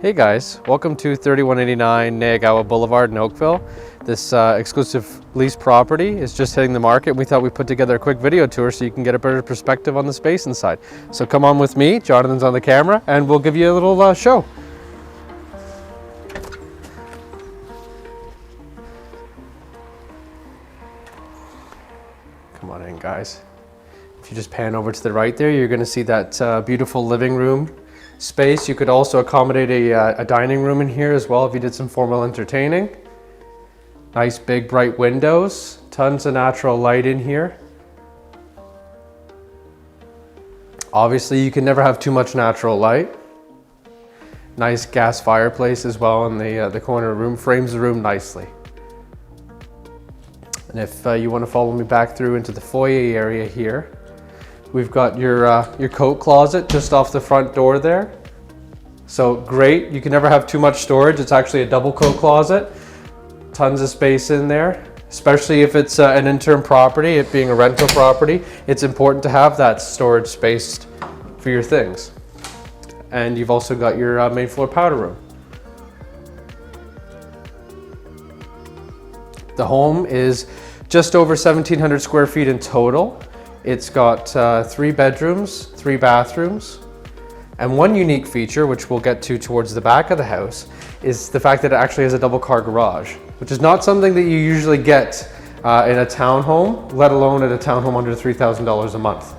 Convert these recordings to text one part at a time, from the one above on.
Hey guys, welcome to 3189 Neyagawa Boulevard in Oakville. This exclusive lease property is just hitting the market. We thought we'd put together a quick video tour so you can get a better perspective on the space inside. So come on with me, Jonathan's on the camera, and we'll give you a little show. Come on in guys. If you just pan over to the right there, you're going to see that beautiful living room space. You could also accommodate a dining room in here as well if you did some formal entertaining. Nice big bright windows, tons of natural light in here. Obviously you can never have too much natural light. Nice gas fireplace as well in the corner room, frames the room nicely. And if you want to follow me back through into the foyer area here, we've got your coat closet just off the front door there. So great, you can never have too much storage. It's actually a double coat closet. Tons of space in there, especially if it's an interim property, it being a rental property. It's important to have that storage space for your things. And you've also got your main floor powder room. The home is just over 1,700 square feet in total. It's got 3 bedrooms, 3 bathrooms, and one unique feature, which we'll get to towards the back of the house, is the fact that it actually has a double car garage, which is not something that you usually get in a townhome, let alone at a townhome under $3,000 a month.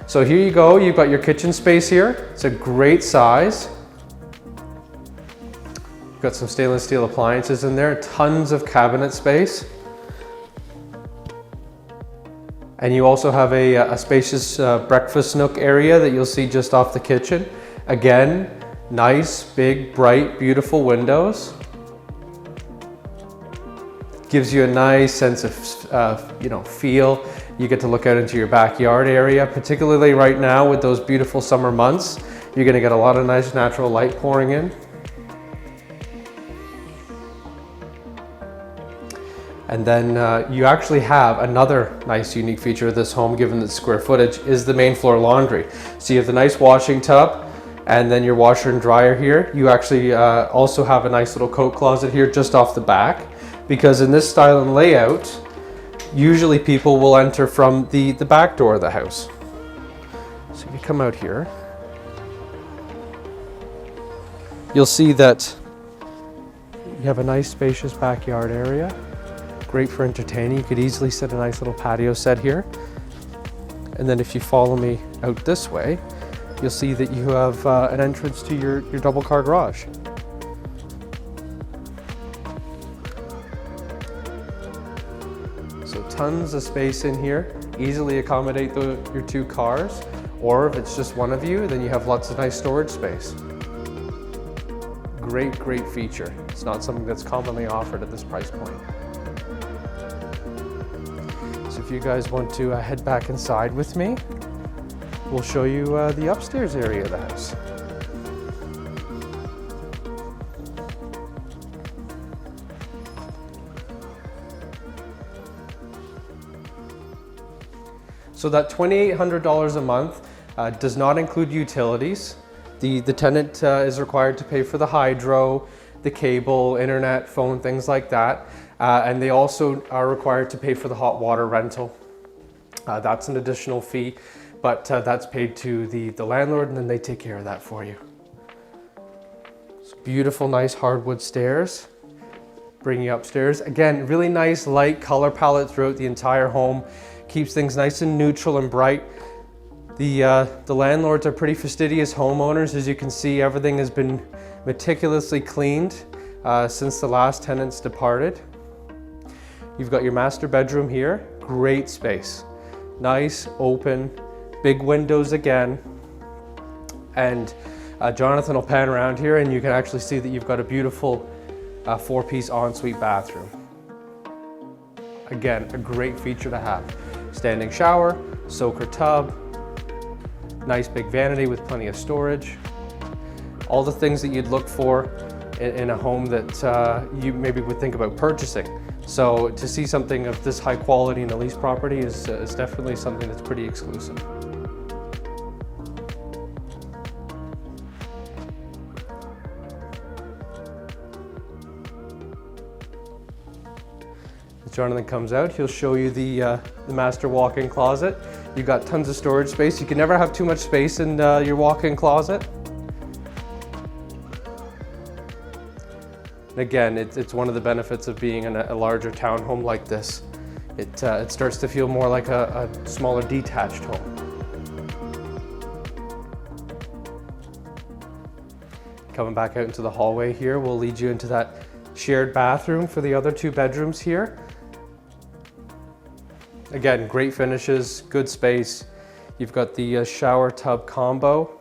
So here you go, you've got your kitchen space here. It's a great size. You've got some stainless steel appliances in there, tons of cabinet space. And you also have a spacious breakfast nook area that you'll see just off the kitchen. Again, nice, big, bright, beautiful windows. Gives you a nice sense of feel. You get to look out into your backyard area, particularly right now with those beautiful summer months. You're gonna get a lot of nice natural light pouring in. And then you actually have another nice unique feature of this home, given the square footage, is the main floor laundry. So you have the nice washing tub and then your washer and dryer here. You actually also have a nice little coat closet here just off the back, because in this style and layout, usually people will enter from the back door of the house. So if you come out here, you'll see that you have a nice spacious backyard area. Great for entertaining. You could easily set a nice little patio set here. And then if you follow me out this way, you'll see that you have an entrance to your double car garage. So tons of space in here, easily accommodate your 2 cars, or if it's just one of you, then you have lots of nice storage space. Great feature. It's not something that's commonly offered at this price point. If you guys want to head back inside with me, we'll show you the upstairs area of the house. So that $2,800 a month does not include utilities. The tenant is required to pay for the hydro, the cable, internet, phone, things like that. And they also are required to pay for the hot water rental. That's an additional fee, but that's paid to the landlord, and then they take care of that for you. It's beautiful, nice hardwood stairs, bring you upstairs. Again, really nice light color palette throughout the entire home. Keeps things nice and neutral and bright. The landlords are pretty fastidious homeowners. As you can see, everything has been meticulously cleaned since the last tenants departed. You've got your master bedroom here, great space. Nice, open, big windows again. And Jonathan will pan around here and you can actually see that you've got a beautiful 4-piece ensuite bathroom. Again, a great feature to have. Standing shower, soaker tub, nice big vanity with plenty of storage. All the things that you'd look for in a home that you maybe would think about purchasing. So to see something of this high quality in a lease property is definitely something that's pretty exclusive. As Jonathan comes out, he'll show you the master walk-in closet. You've got tons of storage space. You can never have too much space in your walk-in closet. And again, it's one of the benefits of being in a larger townhome like this. It starts to feel more like a smaller detached home. Coming back out into the hallway here, we'll lead you into that shared bathroom for the other 2 bedrooms here. Again, great finishes, good space. You've got the shower tub combo.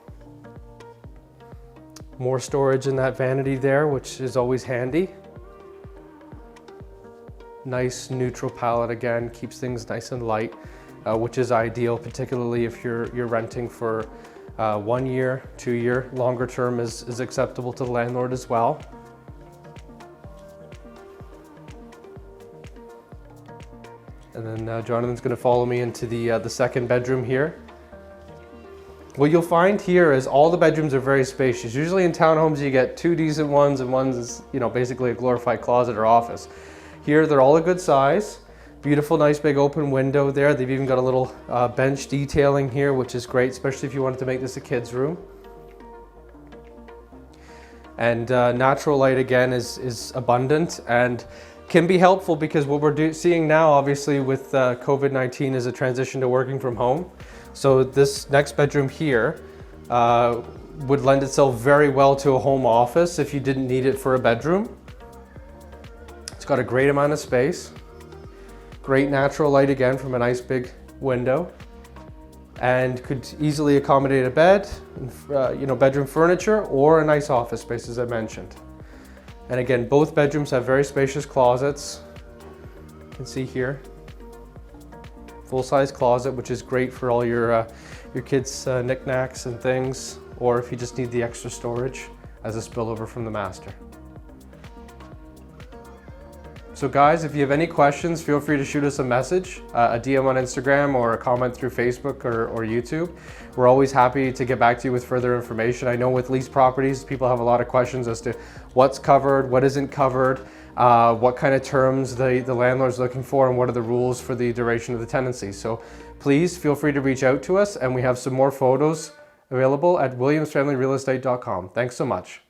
More storage in that vanity there, which is always handy. Nice neutral palette again, keeps things nice and light, which is ideal, particularly if you're renting for 1 year, 2 year. Longer term is acceptable to the landlord as well. And then Jonathan's going to follow me into the second bedroom here. What you'll find here is all the bedrooms are very spacious. Usually in townhomes you get 2 decent ones and one's is, basically a glorified closet or office. Here they're all a good size. Beautiful, nice big open window there. They've even got a little bench detailing here, which is great, especially if you wanted to make this a kid's room. And natural light again is abundant and can be helpful because what we're seeing now, obviously with COVID-19, is a transition to working from home. So this next bedroom here would lend itself very well to a home office if you didn't need it for a bedroom. It's got a great amount of space. Great natural light again from a nice big window, and could easily accommodate a bed, bedroom furniture, or a nice office space, as I mentioned. And again, both bedrooms have very spacious closets. You can see here, full-size closet, which is great for all your kids' knickknacks and things, or if you just need the extra storage as a spillover from the master. So guys, if you have any questions, feel free to shoot us a message, a DM on Instagram or a comment through Facebook or YouTube. We're always happy to get back to you with further information. I know with lease properties, people have a lot of questions as to what's covered, what isn't covered, what kind of terms the landlord's looking for, and what are the rules for the duration of the tenancy. So please feel free to reach out to us, and we have some more photos available at williamsfamilyrealestate.com. Thanks so much.